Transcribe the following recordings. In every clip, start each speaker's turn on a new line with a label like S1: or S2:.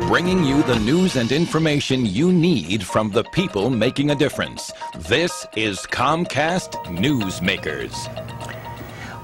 S1: bringing you the news and information you need from the people making a difference. This is Comcast Newsmakers.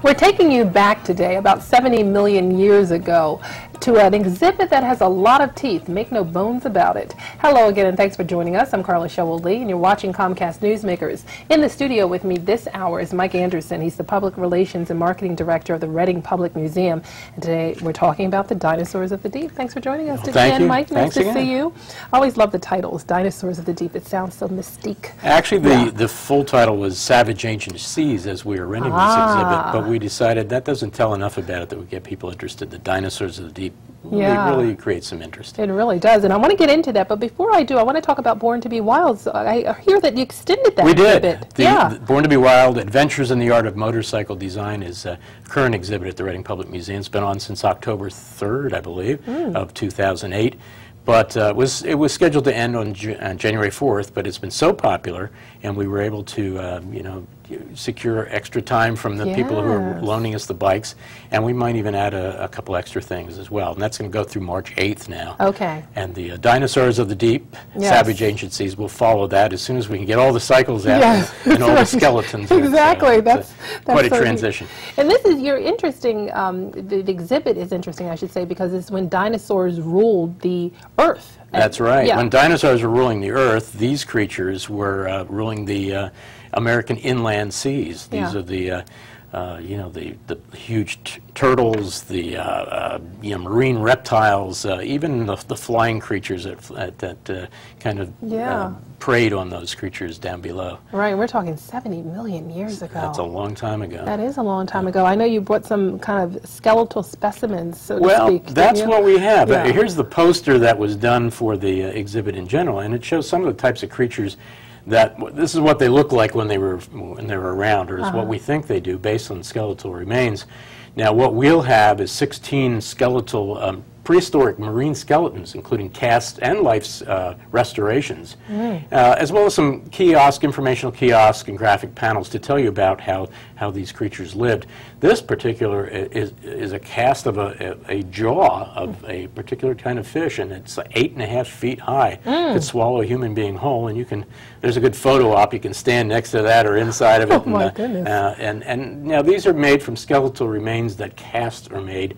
S2: We're taking you back today, about 70 million years ago, to an exhibit that has a lot of teeth. Make no bones about it. Hello again, and thanks for joining us. I'm Carla Showell-Lee, and you're watching Comcast Newsmakers. In the studio with me this hour is Mike Anderson. He's the Public Relations and Marketing Director of the Reading Public Museum. And today we're talking about the Dinosaurs of the Deep. Thanks for joining us again, Mike. Nice to see you. I always love the titles, Dinosaurs of the Deep. It sounds so mystique.
S3: Actually, the full title was Savage Ancient Seas as we were renting this exhibit, but we decided that doesn't tell enough about it that would get people interested. The Dinosaurs of the Deep really creates some interest.
S2: It really does, and I want to get into that, but before I do, I want to talk about Born to be Wild. So I hear that you extended that exhibit.
S3: The Born to be Wild, Adventures in the Art of Motorcycle Design is a current exhibit at the Reading Public Museum. It's been on since October 3rd, I believe, of 2008. But it was scheduled to end on January 4th, but it's been so popular, and we were able to, secure extra time from the people who are loaning us the bikes, and we might even add a couple extra things as well. And that's going to go through March 8th now. Okay. And the Dinosaurs of the Deep, Savage Ancient Seas, will follow that as soon as we can get all the cycles out and all the skeletons.
S2: Exactly. That's
S3: quite a transition.
S2: And this is your interesting, the exhibit is interesting, I should say, because it's when dinosaurs ruled the Earth.
S3: That's right. When dinosaurs were ruling the Earth, these creatures were ruling the American inland seas. These are the the huge turtles, the marine reptiles, even the flying creatures that kind of preyed on those creatures down below.
S2: Right, we're talking 70 million years ago.
S3: That's a long time ago.
S2: That is a long time ago. I know you brought some kind of skeletal specimens, so to speak.
S3: Well, that's what we have. Here's the poster that was done for the exhibit in general, and it shows some of the types of creatures that this is what they look like when they were around, or is what we think they do based on skeletal remains. Now, what we'll have is 16 skeletal prehistoric marine skeletons, including casts and life restorations, as well as some informational kiosks and graphic panels to tell you about how these creatures lived. This particular is a cast of a jaw of a particular kind of fish, and it's 8.5 feet high. It could swallow a human being whole, and there's a good photo op. You can stand next to that or inside of it.
S2: Oh my goodness.
S3: And now these are made from skeletal remains that casts are made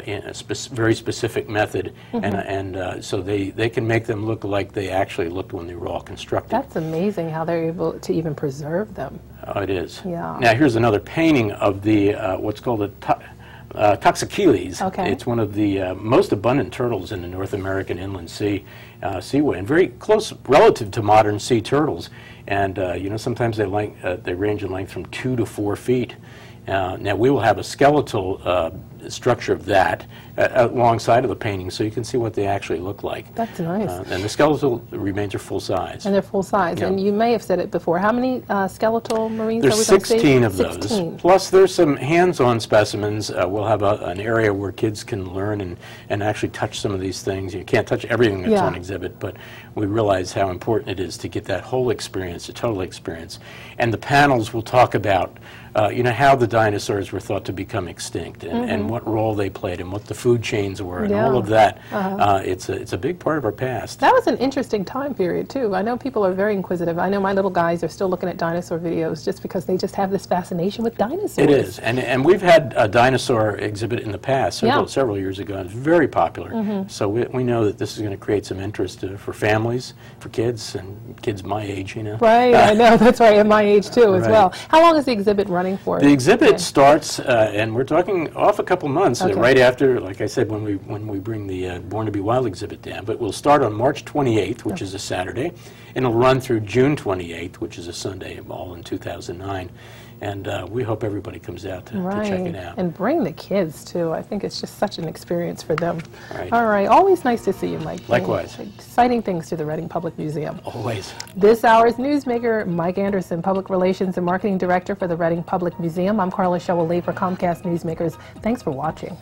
S3: in a very specific method, and so they can make them look like they actually looked when they were all constructed.
S2: That's amazing how they're able to even preserve them.
S3: Oh, it is.
S2: Yeah.
S3: Now here's another painting of the what's called a Toxocheles.
S2: Okay.
S3: It's one of the most abundant turtles in the North American inland seaway, and very close relative to modern sea turtles. And sometimes they range in length from 2 to 4 feet. Now we will have a skeletal structure of that alongside of the painting, so you can see what they actually look like.
S2: That's nice.
S3: And the skeletal remains are full size.
S2: And they're full size. And you may have said it before. How many skeletal marines are we
S3: There's
S2: going to see?
S3: 16 of those. Plus there's some hands-on specimens. We'll have an area where kids can learn and actually touch some of these things. You can't touch everything that's on exhibit, but we realize how important it is to get that whole experience, the total experience. And the panels will talk about how the dinosaurs were thought to become extinct, and what role they played, and what the food chains were, and all of that. It's a big part of our past.
S2: That was an interesting time period, too. I know people are very inquisitive. I know my little guys are still looking at dinosaur videos just because they just have this fascination with dinosaurs.
S3: It is, and we've had a dinosaur exhibit in the past, several years ago. It's very popular. So we know that this is going to create some interest for families, for kids, and kids my age,
S2: Right, I know, that's right, at my age, too, as well. How long is the exhibit running for?
S3: The exhibit starts, and we're talking off a couple months, right after, like I said, when we bring the Born to be Wild exhibit down. But we'll start on March 28th, which is a Saturday, and it'll run through June 28th, which is a Sunday, all in 2009. And we hope everybody comes out to check it out.
S2: And bring the kids, too. I think it's just such an experience for them. All right. Always nice to see you, Mike.
S3: Likewise.
S2: Exciting things to the Reading Public Museum.
S3: Always.
S2: This hour's newsmaker, Mike Anderson, Public Relations and Marketing Director for the Reading Public Museum. I'm Carla Showell-Lee for Comcast Newsmakers. Thanks for watching.